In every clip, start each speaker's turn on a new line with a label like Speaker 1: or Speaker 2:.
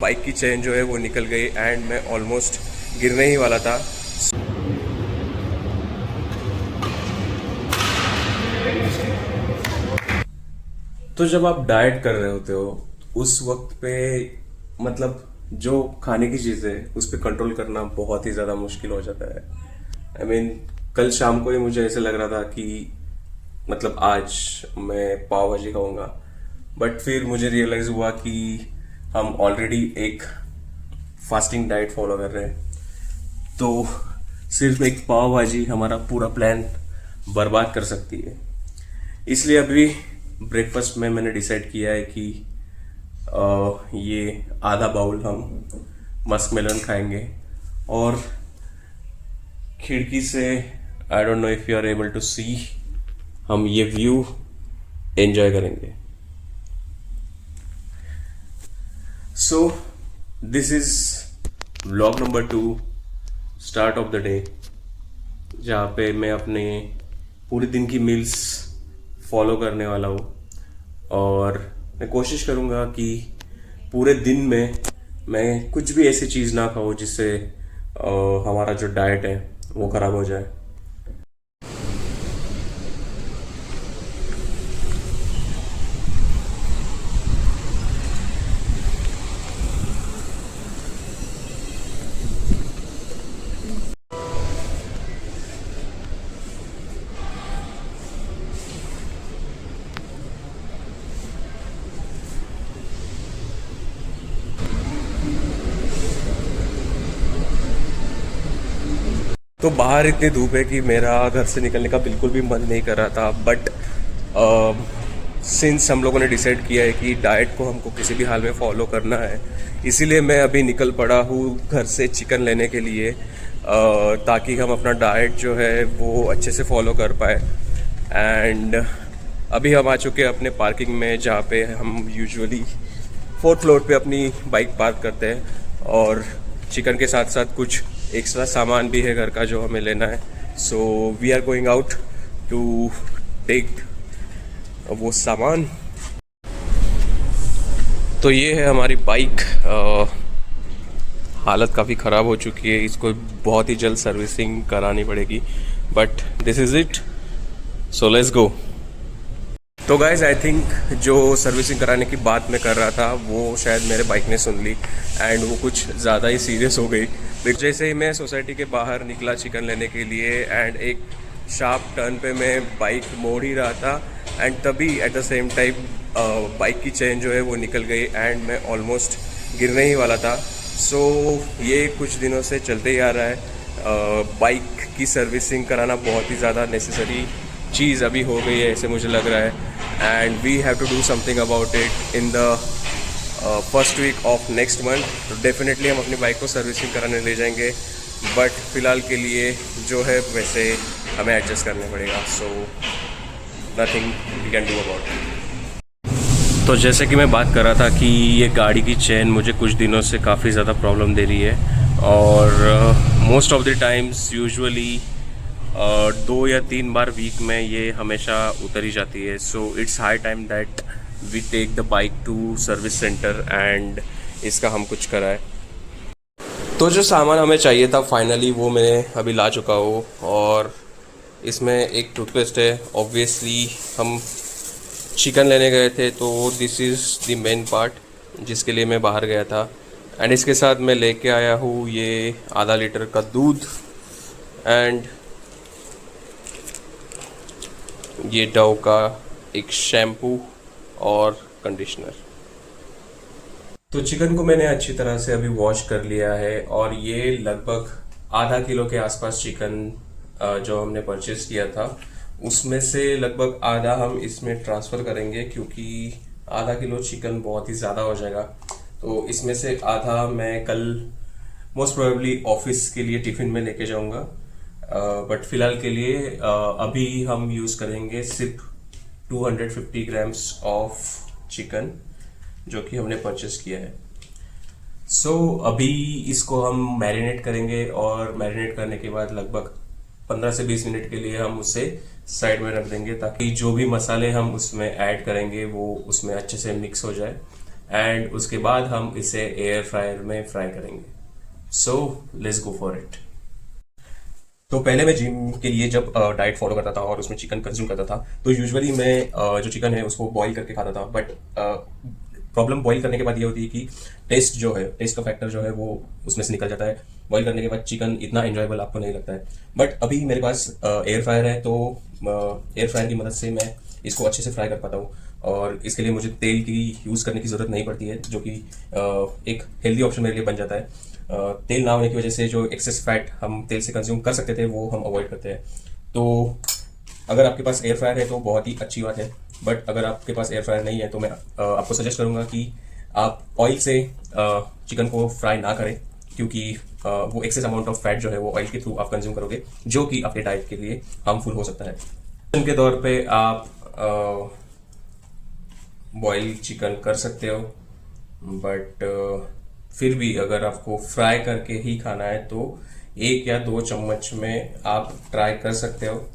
Speaker 1: Bike की chain जो है वो निकल गई एंड मैं ऑलमोस्ट गिरने ही वाला था। तो जब आप डाइट कर रहे होते हो उस वक्त पे मतलब जो खाने की चीज़ है उस पर कंट्रोल करना बहुत ही ज़्यादा मुश्किल हो जाता है। कल शाम को ही मुझे ऐसे लग रहा था कि मतलब आज मैं पाव भाजी खाऊंगा, बट फिर मुझे रियलाइज़ हुआ कि हम ऑलरेडी एक फास्टिंग डाइट फॉलो कर रहे हैं, तो सिर्फ एक पाव भाजी हमारा पूरा प्लान बर्बाद कर सकती है। इसलिए अभी ब्रेकफास्ट में मैंने डिसाइड किया है कि ये आधा बाउल हम मस्क मेलन खाएंगे और खिड़की से I don't know if you are able to see, हम ये व्यू एंजॉय करेंगे। So this is vlog number 2, start of the day, जहाँ पे मैं अपने पूरे दिन की मील्स फॉलो करने वाला हूँ और मैं कोशिश करूँगा कि पूरे दिन में मैं कुछ भी ऐसी चीज़ ना खाऊँ जिससे हमारा जो डाइट है वो ख़राब हो जाए। तो बाहर इतनी धूप है कि मेरा घर से निकलने का बिल्कुल भी मन नहीं कर रहा था, बट सिंस हम लोगों ने डिसाइड किया है कि डाइट को हमको किसी भी हाल में फॉलो करना है, इसीलिए मैं अभी निकल पड़ा हूँ घर से चिकन लेने के लिए, ताकि हम अपना डाइट जो है वो अच्छे से फॉलो कर पाए। एंड अभी हम आ चुके हैं अपने पार्किंग में, जहाँ पे हम यूजुअली 4th फ्लोर पे अपनी बाइक पार्क करते हैं और चिकन के साथ साथ कुछ एक्स्ट्रा सामान भी है घर का जो हमें लेना है। So we are going out to take वो सामान। तो ये है हमारी बाइक, हालत काफ़ी ख़राब हो चुकी है, इसको बहुत ही जल्द सर्विसिंग करानी पड़ेगी, but this is it, so let's go. तो गाइज आई थिंक जो सर्विसिंग कराने की बात मैं कर रहा था वो शायद मेरे बाइक ने सुन ली एंड वो कुछ ज़्यादा ही सीरियस हो गई। जैसे ही मैं सोसाइटी के बाहर निकला चिकन लेने के लिए एंड एक शार्प टर्न पे मैं बाइक मोड़ ही रहा था एंड तभी at the same time bike की चेन जो है वो निकल गई एंड मैं ऑलमोस्ट गिरने ही वाला था। सो ये कुछ दिनों से चलते ही आ रहा है। बाइक की सर्विसिंग कराना बहुत ही ज़्यादा नेसेसरी चीज़ अभी हो गई है ऐसे मुझे लग रहा है, and we have to do something about it in the first week of next month. तो डेफिनेटली हम अपनी बाइक को सर्विसिंग कराने ले जाएंगे, बट फ़िलहाल के लिए जो है वैसे हमें एडजस्ट करना पड़ेगा। So nothing we can do about it. तो जैसे कि मैं बात कर रहा था कि ये गाड़ी की चेन मुझे कुछ दिनों से काफ़ी ज़्यादा प्रॉब्लम दे रही है और most of the times usually 2 या 3 बार वीक में ये हमेशा उतर ही जाती है। So it's high time that we take the bike to service centre and इसका हम कुछ कराएं। तो जो सामान हमें चाहिए था फाइनली वो मैं अभी ला चुका हूँ और इसमें एक टूथपेस्ट है। ऑब्वियसली हम चिकन लेने गए थे तो this is the main part जिसके लिए मैं बाहर गया था, एंड इसके साथ मैं लेके आया हूँ ये आधा लीटर का दूध एंड ये डव का एक शैम्पू और कंडीशनर। तो चिकन को मैंने अच्छी तरह से अभी वॉश कर लिया है और ये लगभग आधा किलो के आसपास चिकन जो हमने परचेज किया था उसमें से लगभग आधा हम इसमें ट्रांसफ़र करेंगे, क्योंकि आधा किलो चिकन बहुत ही ज़्यादा हो जाएगा। तो इसमें से आधा मैं कल मोस्ट प्रोबेबली ऑफिस के लिए टिफ़िन में लेके जाऊंगा, बट फिलहाल के लिए अभी हम यूज़ करेंगे सिर्फ 250 ग्राम्स ऑफ चिकन जो कि हमने परचेस किया है। सो अभी इसको हम मैरिनेट करेंगे और मैरिनेट करने के बाद लगभग 15 से 20 मिनट के लिए हम उसे साइड में रख देंगे ताकि जो भी मसाले हम उसमें ऐड करेंगे वो उसमें अच्छे से मिक्स हो जाए एंड उसके बाद हम इसे एयर फ्रायर में फ्राई करेंगे। So let's go for it. तो पहले मैं जिम के लिए जब डाइट फॉलो करता था और उसमें चिकन कंज्यूम करता था, तो यूजुअली मैं जो चिकन है उसको बॉईल करके खाता था। बट प्रॉब्लम बॉईल करने के बाद ये होती है कि टेस्ट का फैक्टर जो है वो उसमें से निकल जाता है। बॉईल करने के बाद चिकन इतना एंजॉयबल आपको नहीं लगता है। बट अभी मेरे पास एयर फ्रायर है, तो एयर फ्रायर की मदद से मैं इसको अच्छे से फ्राई कर पाता हूँ। और इसके लिए मुझे तेल की यूज़ करने की ज़रूरत नहीं पड़ती है, जो कि एक हेल्दी ऑप्शन मेरे लिए बन जाता है। तेल ना होने की वजह से जो एक्सेस फैट हम तेल से कंज्यूम कर सकते थे वो हम अवॉइड करते हैं। तो अगर आपके पास एयर फ्रायर है तो बहुत ही अच्छी बात है। बट अगर आपके पास एयर फ्रायर नहीं है तो मैं आपको सजेस्ट करूंगा कि आप ऑयल से चिकन को फ्राई ना करें, क्योंकि वो एक्सेस अमाउंट ऑफ फैट जो है वो ऑयल के थ्रू आप कंज्यूम करोगे, जो कि आपके डाइट के लिए हार्मफुल हो सकता है। ऑप्शन के तौर पे आप बॉयल चिकन कर सकते हो, बट फिर भी अगर आपको फ्राई करके ही खाना है तो 1 या 2 चम्मच में आप ट्राई कर सकते हो।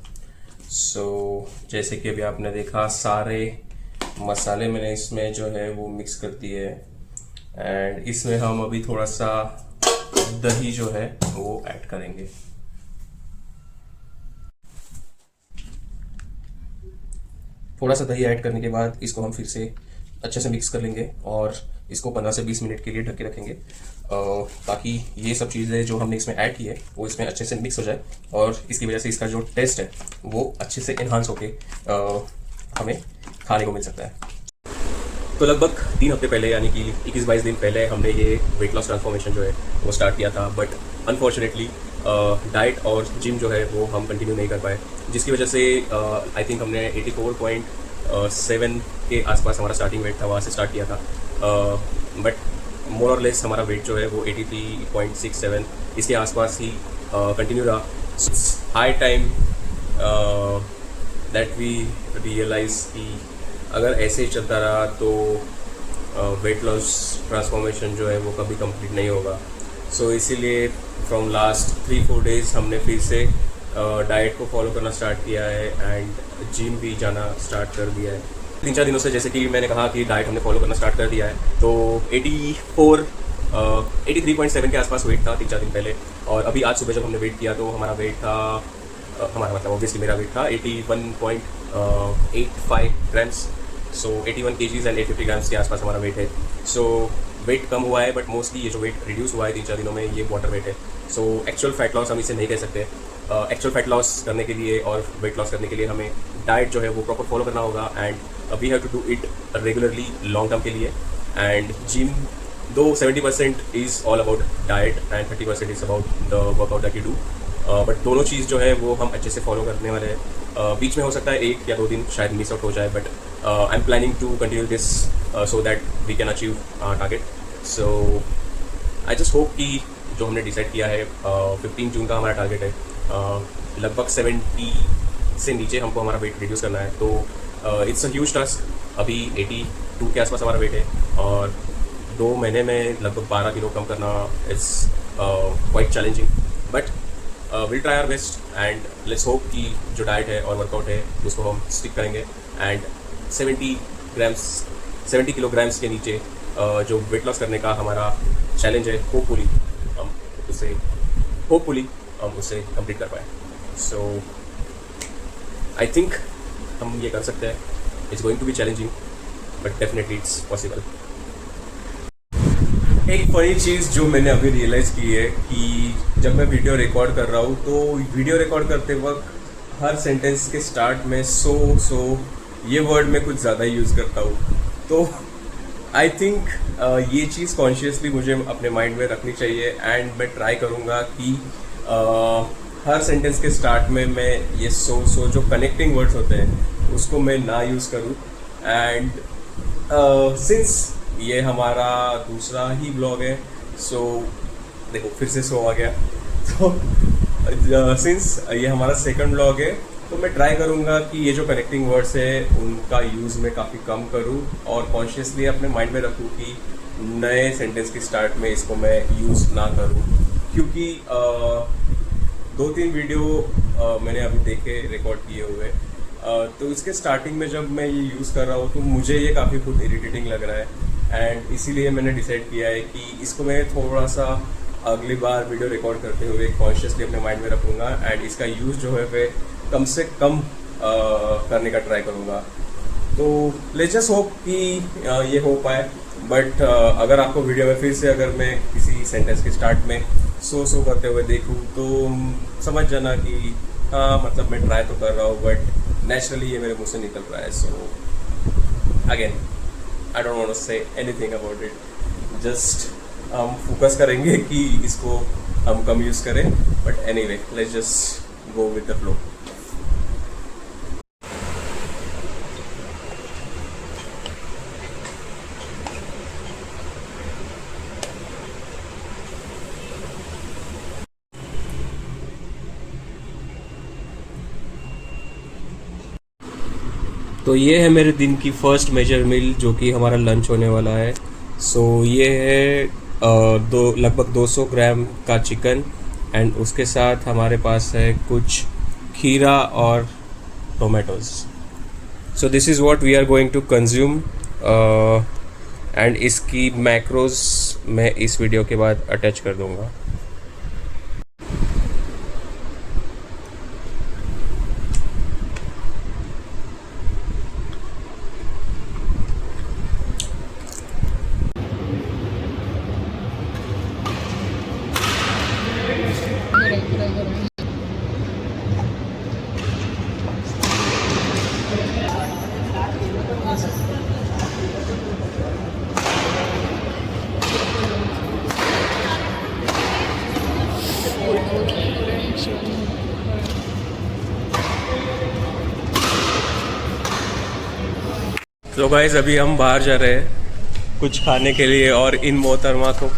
Speaker 1: सो जैसे कि अभी आपने देखा, सारे मसाले मैंने इसमें जो है वो मिक्स कर दिए। एंड इसमें हम अभी थोड़ा सा दही जो है वो ऐड करेंगे। थोड़ा सा दही ऐड करने के बाद इसको हम फिर से अच्छे से मिक्स कर लेंगे और इसको 15 से 20 मिनट के लिए ढक के रखेंगे, ताकि ये सब चीज़ें जो हमने इसमें ऐड की है वो इसमें अच्छे से मिक्स हो जाए और इसकी वजह से इसका जो टेस्ट है वो अच्छे से इन्हांस होके हमें खाने को मिल सकता है। तो लगभग 3 हफ्ते पहले, यानी कि 21-22 दिन पहले हमने ये वेट लॉस ट्रांसफॉर्मेशन जो है वो स्टार्ट किया था। बट अनफॉर्चुनेटली डाइट और जिम जो है वो हम कंटिन्यू नहीं कर पाए, जिसकी वजह से आई थिंक हमने 84.7 के आसपास हमारा स्टार्टिंग वेट था, वहाँ से स्टार्ट किया था। बट मोर और लेस हमारा वेट जो है वो 83.67 इसके आसपास ही कंटिन्यू रहा। High time that we realise कि अगर ऐसे ही चलता रहा तो वेट लॉस ट्रांसफॉर्मेशन जो है वो कभी कंप्लीट नहीं होगा। सो इसीलिए फ्रॉम लास्ट 3-4 डेज़ हमने फिर से डाइट को फॉलो करना स्टार्ट किया है एंड जिम भी जाना स्टार्ट कर दिया है। 3-4 दिनों से, जैसे कि मैंने कहा कि डाइट हमने फॉलो करना स्टार्ट कर दिया है, तो 83.7 के आसपास वेट था 3-4 दिन पहले। और अभी आज सुबह जब हमने वेट किया तो हमारा वेट था हमारा मतलब ऑब्वियसली मेरा वेट था 81.85 grams. So 81 kgs and 850 grams के आसपास हमारा वेट है। सो वेट कम हुआ है, बट मोस्टली ये जो वेट रिड्यूस हुआ है 3-4 दिनों में, ये वाटर वेट है। सो एक्चुअल फैट लॉस हम इसे नहीं कह सकते। एक्चुअल फैट लॉस करने के लिए और वेट लॉस करने के लिए हमें डाइट जो है वो प्रॉपर फॉलो करना होगा and we have to do it regularly long term के लिए। एंड जिम दो 70% is all about diet and 30% is about the workout that you do. But दोनों चीज़ जो है वो हम अच्छे से फॉलो करने वाले हैं। बीच में हो सकता है 1 या 2 दिन शायद मिस आउट हो जाए, but I am planning to continue this so that we can achieve target. So I just hope कि जो हमने डिसाइड किया है 15 जून का हमारा टारगेट है, लगभग 70 से नीचे हमको हमारा वेट रिड्यूस करना है। तो इट्स अ ह्यूज टास्क। अभी 82 के आसपास हमारा वेट है और 2 महीने में लगभग 12 किलो कम करना it's quite challenging, but will try our best and let's hope कि जो डाइट है और वर्कआउट है उसको हम स्टिक करेंगे एंड 70 किलोग्राम्स के नीचे जो वेट लॉस करने का हमारा चैलेंज है, होपफुली हम उसे कंप्लीट कर पाए। सो आई थिंक हम ये कर सकते हैं। It's going to be challenging but definitely it's possible. एक फनी चीज़ जो मैंने अभी रियलाइज़ की है कि जब मैं वीडियो रिकॉर्ड कर रहा हूँ तो वीडियो रिकॉर्ड करते वक्त हर सेंटेंस के स्टार्ट में सो ये वर्ड मैं कुछ ज़्यादा ही यूज़ करता हूँ। तो आई थिंक ये चीज़ कॉन्शियसली मुझे अपने माइंड में रखनी चाहिए एंड मैं ट्राई करूँगा कि हर सेंटेंस के स्टार्ट में मैं ये सो जो कनेक्टिंग वर्ड्स होते हैं उसको मैं ना यूज़ करूँ। एंड सिंस ये हमारा दूसरा ही ब्लॉग है, सो देखो फिर से सो आ गया। तो सिंस ये हमारा सेकंड ब्लॉग है तो मैं ट्राई करूँगा कि ये जो कनेक्टिंग वर्ड्स है उनका यूज़ मैं काफ़ी कम करूँ और कॉन्शियसली अपने माइंड में रखूँ कि नए सेंटेंस के स्टार्ट में इसको मैं यूज़ ना करूँ, क्योंकि 2-3 वीडियो मैंने अभी देखे रिकॉर्ड किए हुए, तो इसके स्टार्टिंग में जब मैं ये यूज़ कर रहा हूँ तो मुझे ये काफ़ी खुद इरिटेटिंग लग रहा है एंड इसीलिए मैंने डिसाइड किया है कि इसको मैं थोड़ा सा अगली बार वीडियो रिकॉर्ड करते हुए कॉन्शियसली अपने माइंड में रखूँगा एंड इसका यूज़ जो है वे कम से कम करने का ट्राई करूँगा। तो लेट्स जस्ट होप कि ये हो पाए। बट अगर आपको वीडियो में फिर से अगर मैं किसी सेंटेंस के स्टार्ट में सो करते हुए देखूँ तो समझ जाना कि हाँ मतलब मैं ट्राई तो कर रहा हूँ बट नेचुरली ये मेरे मुंह से निकल रहा है। So again I don't want to say anything about it, just हम फोकस करेंगे कि इसको हम कम यूज़ करें। But anyway let's just go with the flow. तो ये है मेरे दिन की फर्स्ट मेजर मील जो कि हमारा लंच होने वाला है। सो ये है लगभग 200 ग्राम का चिकन एंड उसके साथ हमारे पास है कुछ खीरा और tomatoes. So this is what we are going to consume and इसकी मैक्रोज मैं इस वीडियो के बाद अटैच कर दूंगा। तो गाइस अभी हम बाहर जा रहे हैं कुछ खाने के लिए और इन मोहतरमा को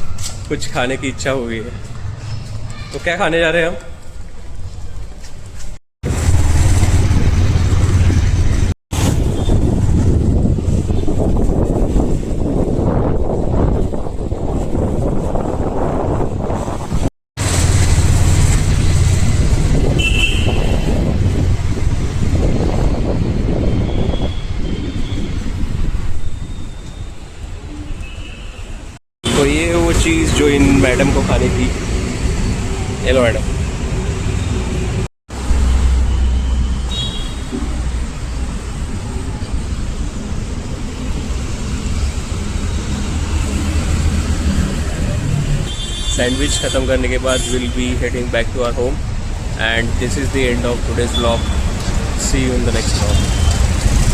Speaker 1: कुछ खाने की इच्छा हुई है। तो क्या खाने जा रहे हैं हम? तो ये है वो चीज़ जो इन मैडम को खानी थी। Hello madam. सैंडविच ख़त्म करने के बाद will be heading back to our home and this is the end of today's vlog. See you in the next vlog.